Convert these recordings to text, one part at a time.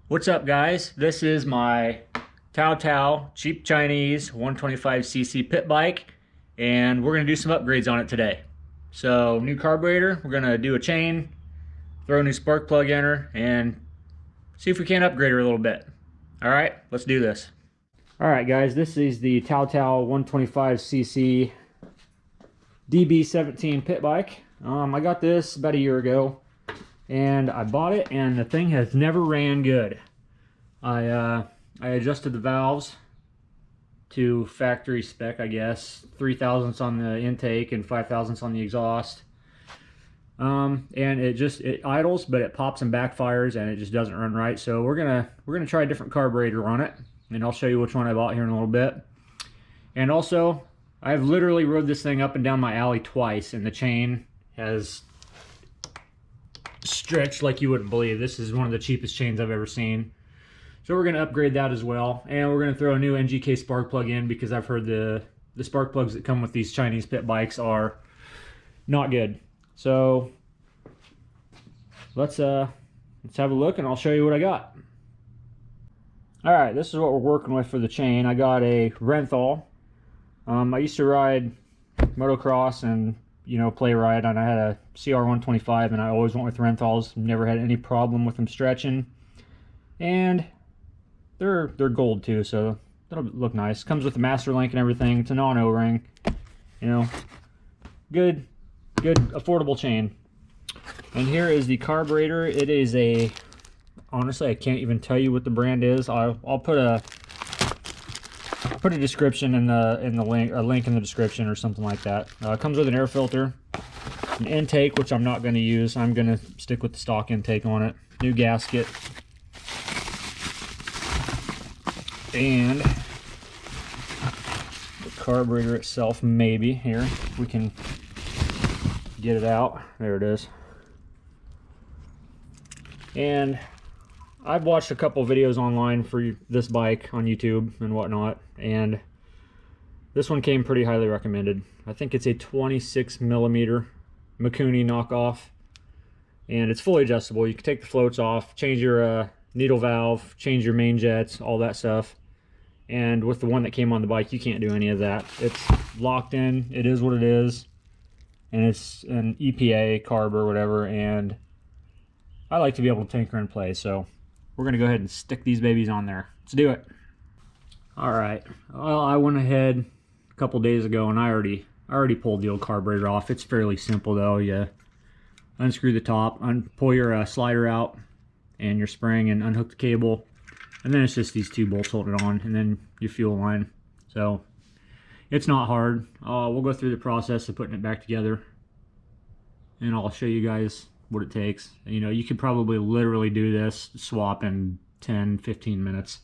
What's up, guys? This is my Tao Tao cheap Chinese 125cc pit bike, and we're going to do some upgrades on it today. So, new carburetor, we're going to do a chain, throw a new spark plug in her, and see if we can't upgrade her a little bit. Alright, let's do this. Alright guys, this is the Tao Tao 125cc DB-17 pit bike. I got this about a year ago. And I bought it, and the thing has never ran good. I adjusted the valves to factory spec, I guess. 3 thousandths on the intake and 5 thousandths on the exhaust. And it idles, but it pops and backfires, and it just doesn't run right. So we're gonna try a different carburetor on it, and I'll show you which one I bought here in a little bit. And also, I've literally rode this thing up and down my alley twice, and the chain has stretched like you wouldn't believe. This is one of the cheapest chains I've ever seen. So we're going to upgrade that as well, and we're going to throw a new NGK spark plug in because I've heard the spark plugs that come with these Chinese pit bikes are not good. So let's have a look, and I'll show you what I got. All right, this is what we're working with for the chain. I got a Renthal. I used to ride motocross and play ride, and I had a CR125, and I always went with Renthals. Never had any problem with them stretching, and they're gold too, so that'll look nice. Comes with the master link and everything. It's a non-O-ring, good affordable chain. And here is the carburetor. It is honestly, I can't even tell you what the brand is. I'll put a description in the link, a link in the description or something like that. It comes with an air filter, an intake, which I'm not going to use. I'm going to stick with the stock intake on it. New gasket, and the carburetor itself. Maybe here, if we can get it out. There it is. And I've watched a couple videos online for this bike on YouTube and whatnot, and this one came pretty highly recommended. I think it's a 26mm Mikuni knockoff, and it's fully adjustable. You can take the floats off, change your needle valve, change your main jets, all that stuff. And with the one that came on the bike, you can't do any of that. It's locked in. It is what it is, and it's an EPA carb or whatever, and I like to be able to tinker and play, so we're going to go ahead and stick these babies on there. Let's do it. All right. Well, I went ahead a couple days ago, and I already pulled the old carburetor off. It's fairly simple, though. You unscrew the top, pull your slider out and your spring, and unhook the cable. And then it's just these two bolts holding it on, and then your fuel line. So it's not hard. We'll go through the process of putting it back together, and I'll show you guys what it takes. You could probably literally do this swap in 10-15 minutes.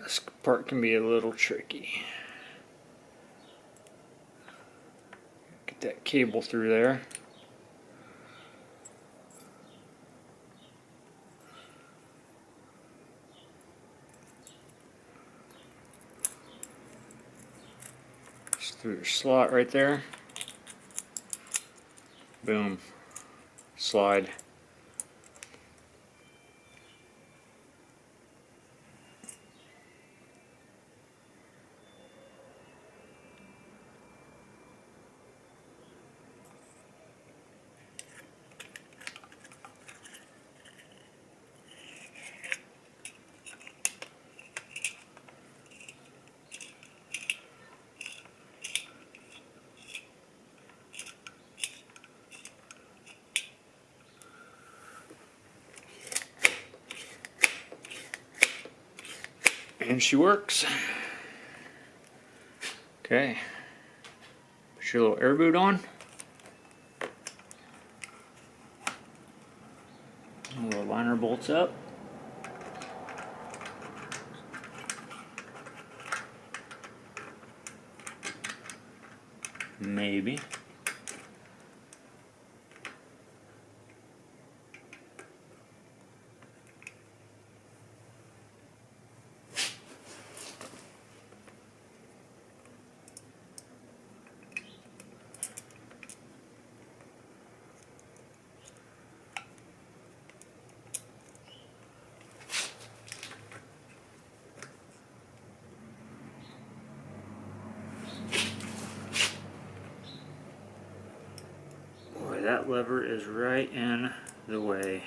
This part can be a little tricky. Get that cable through there. Just through your slot right there. Boom. Slide. And she works. Okay. Put your little air boot on. Little liner bolts up. Maybe. Boy, that lever is right in the way.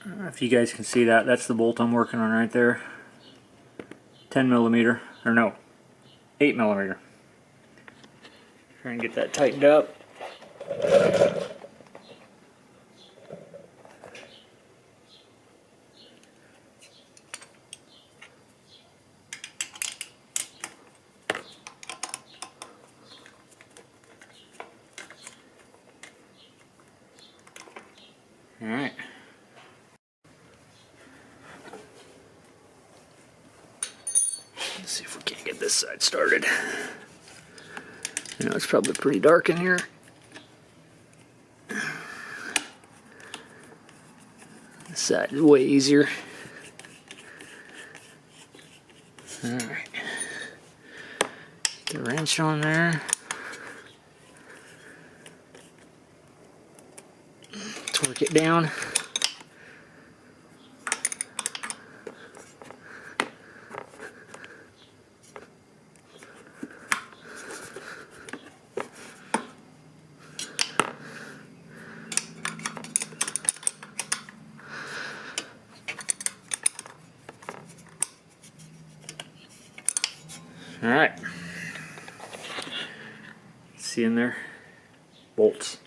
I don't know if you guys can see that. That's the bolt I'm working on right there. 10 millimeter, or no, 8 millimeter. Try and get that tightened up. All right. Let's see if we can't get this side started. You know, it's probably pretty dark in here. This side is way easier. All right. Get the wrench on there. Torque it down. All right. See in there? Bolts.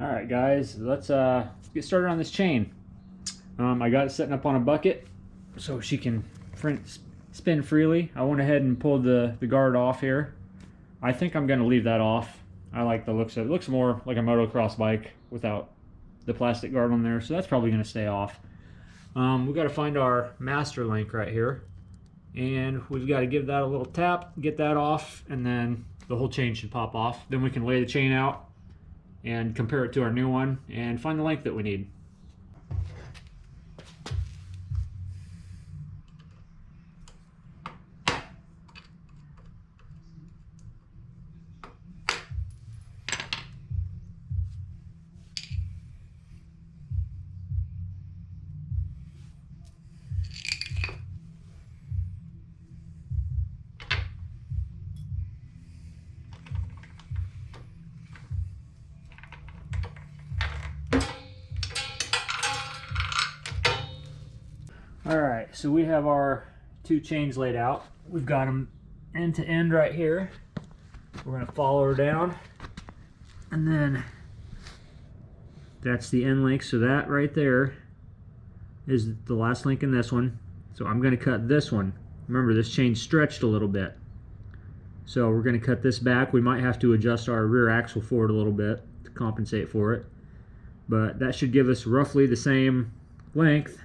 All right, guys, let's get started on this chain. I got it setting up on a bucket so she can spin freely. I went ahead and pulled the guard off here. I think I'm going to leave that off. I like the looks of it. It looks more like a motocross bike without the plastic guard on there, so that's probably going to stay off. We've got to find our master link right here, and we've got to give that a little tap, get that off, and then the whole chain should pop off. Then we can lay the chain out and compare it to our new one and find the length that we need. Alright, so we have our two chains laid out. We've got them end to end right here. We're going to follow her down, and then that's the end link. So that right there is the last link in this one. So I'm going to cut this one. Remember, this chain stretched a little bit, so we're going to cut this back. We might have to adjust our rear axle forward a little bit to compensate for it, but that should give us roughly the same length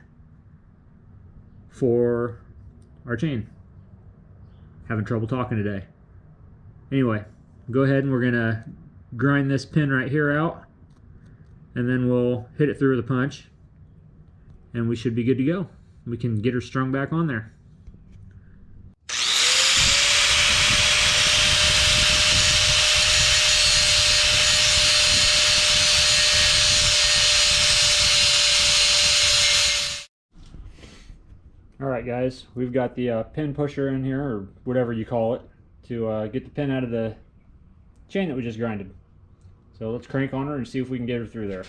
for our chain. Having trouble talking today. Anyway, go ahead and we're gonna grind this pin right here out, and then we'll hit it through with a punch, and we should be good to go. We can get her strung back on there. Alright guys, we've got the pin pusher in here, or whatever you call it, to get the pin out of the chain that we just grinded. So let's crank on her and see if we can get her through there.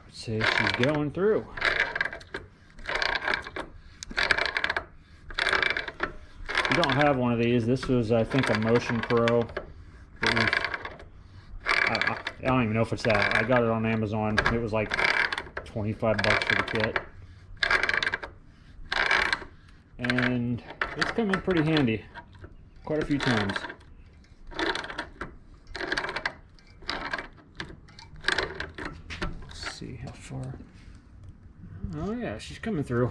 Let's see if she's going through. If you don't have one of these, this was, I think, a Motion Pro. I don't even know if it's that. I got it on Amazon. It was like 25 bucks for the kit. And it's come in pretty handy quite a few times. Let's see how far. Oh yeah, she's coming through.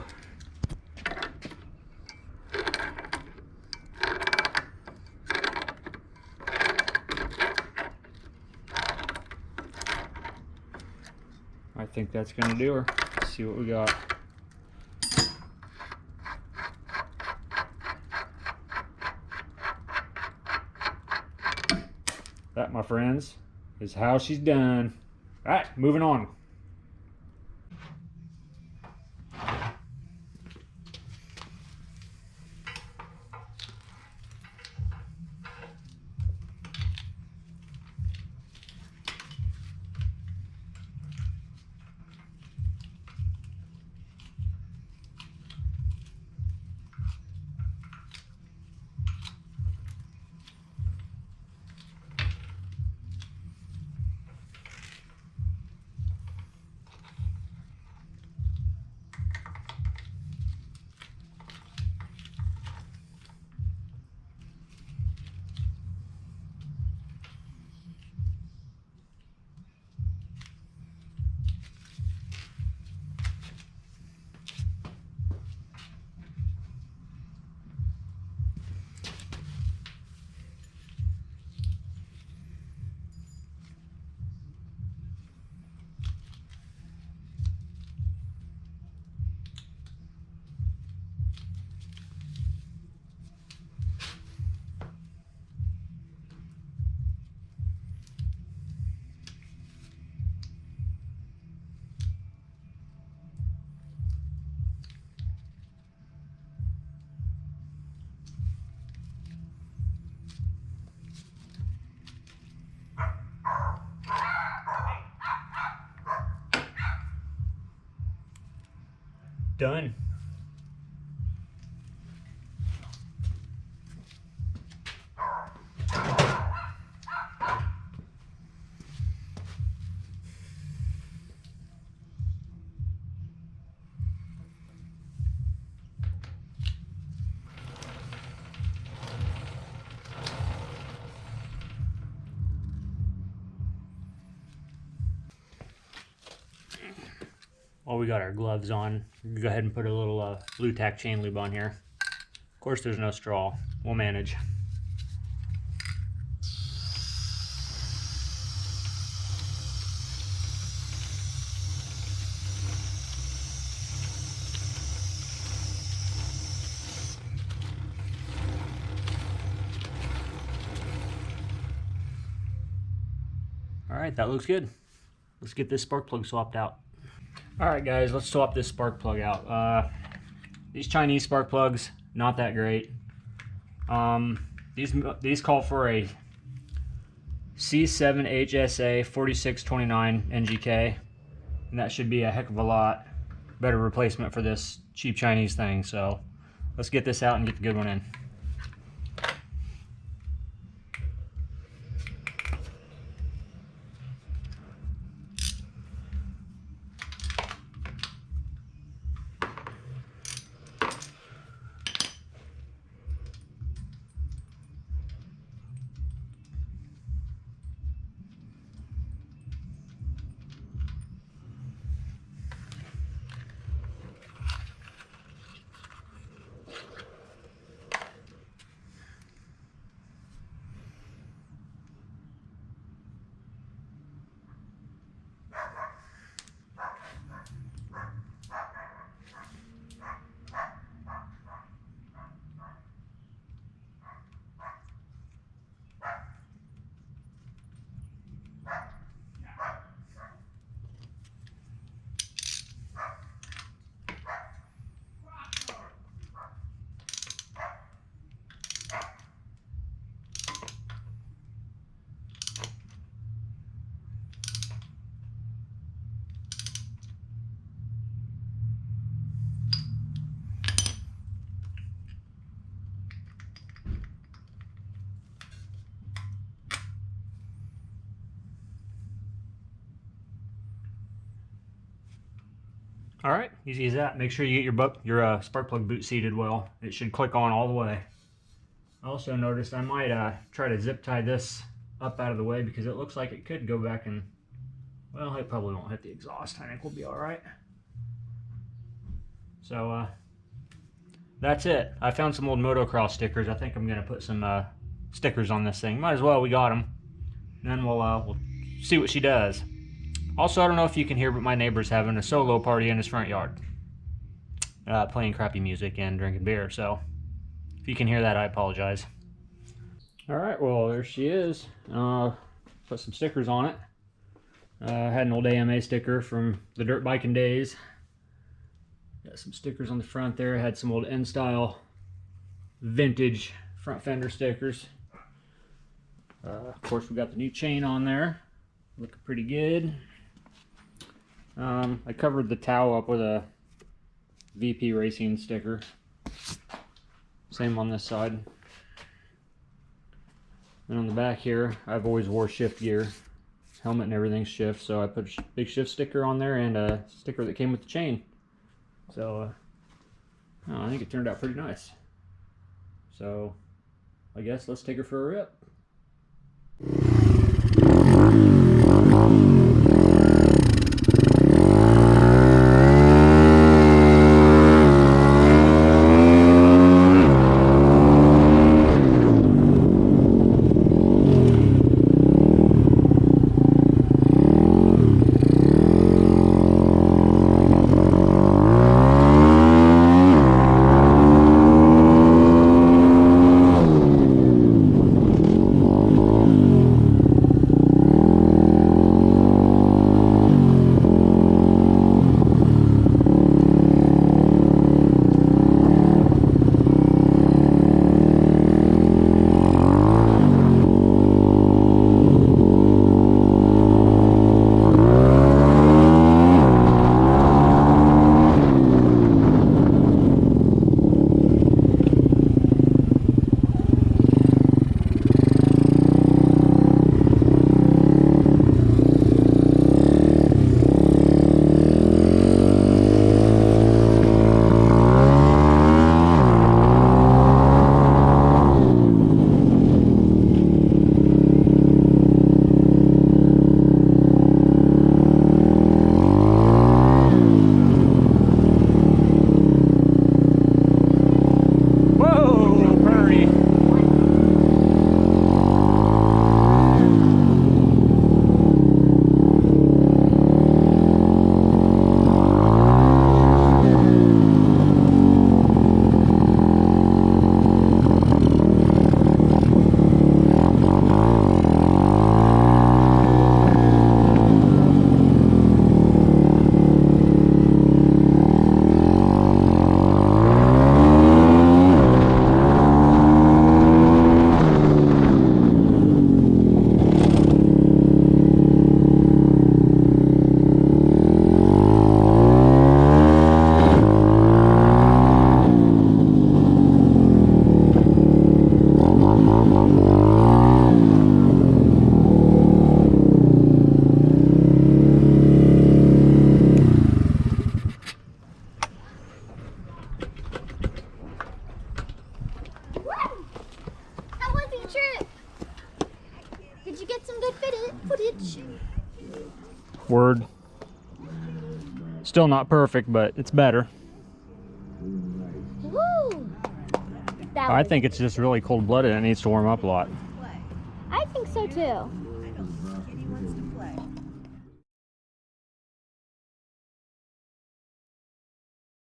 I think that's going to do her. Let's see what we got. That, my friends, is how she's done. Alright, moving on. Done. While we got our gloves on, go ahead and put a little blue tack chain lube on here. Of course, there's no straw. We'll manage. All right, that looks good. Let's get this spark plug swapped out. All right, guys, let's swap this spark plug out. These Chinese spark plugs, not that great. These call for a C7HSA 4629 NGK, and that should be a heck of a lot better replacement for this cheap Chinese thing. So let's get this out and get the good one in. All right, easy as that. Make sure you get your spark plug boot seated well. It should click on all the way. I also noticed I might try to zip tie this up out of the way because it looks like it could go back and, well, it probably won't hit the exhaust. I think we'll be all right. So that's it. I found some old motocross stickers. I think I'm gonna put some stickers on this thing. Might as well, we got them. And then we'll see what she does. Also, I don't know if you can hear, but my neighbor's having a solo party in his front yard. Playing crappy music and drinking beer, so if you can hear that, I apologize. All right, well, there she is. Put some stickers on it. Had an old AMA sticker from the dirt biking days. Got some stickers on the front there. Had some old N-style vintage front fender stickers. Of course, we got the new chain on there. Looking pretty good. I covered the Tao up with a VP Racing sticker. Same on this side. And on the back here, I've always wore shift gear. Helmet and everything's shift, so I put a big shift sticker on there and a sticker that came with the chain. So, I think it turned out pretty nice. So, I guess let's take her for a rip. footage. Word. Still not perfect, but it's better. Woo! I think it's just really cold-blooded and it needs to warm up a lot. I think so too.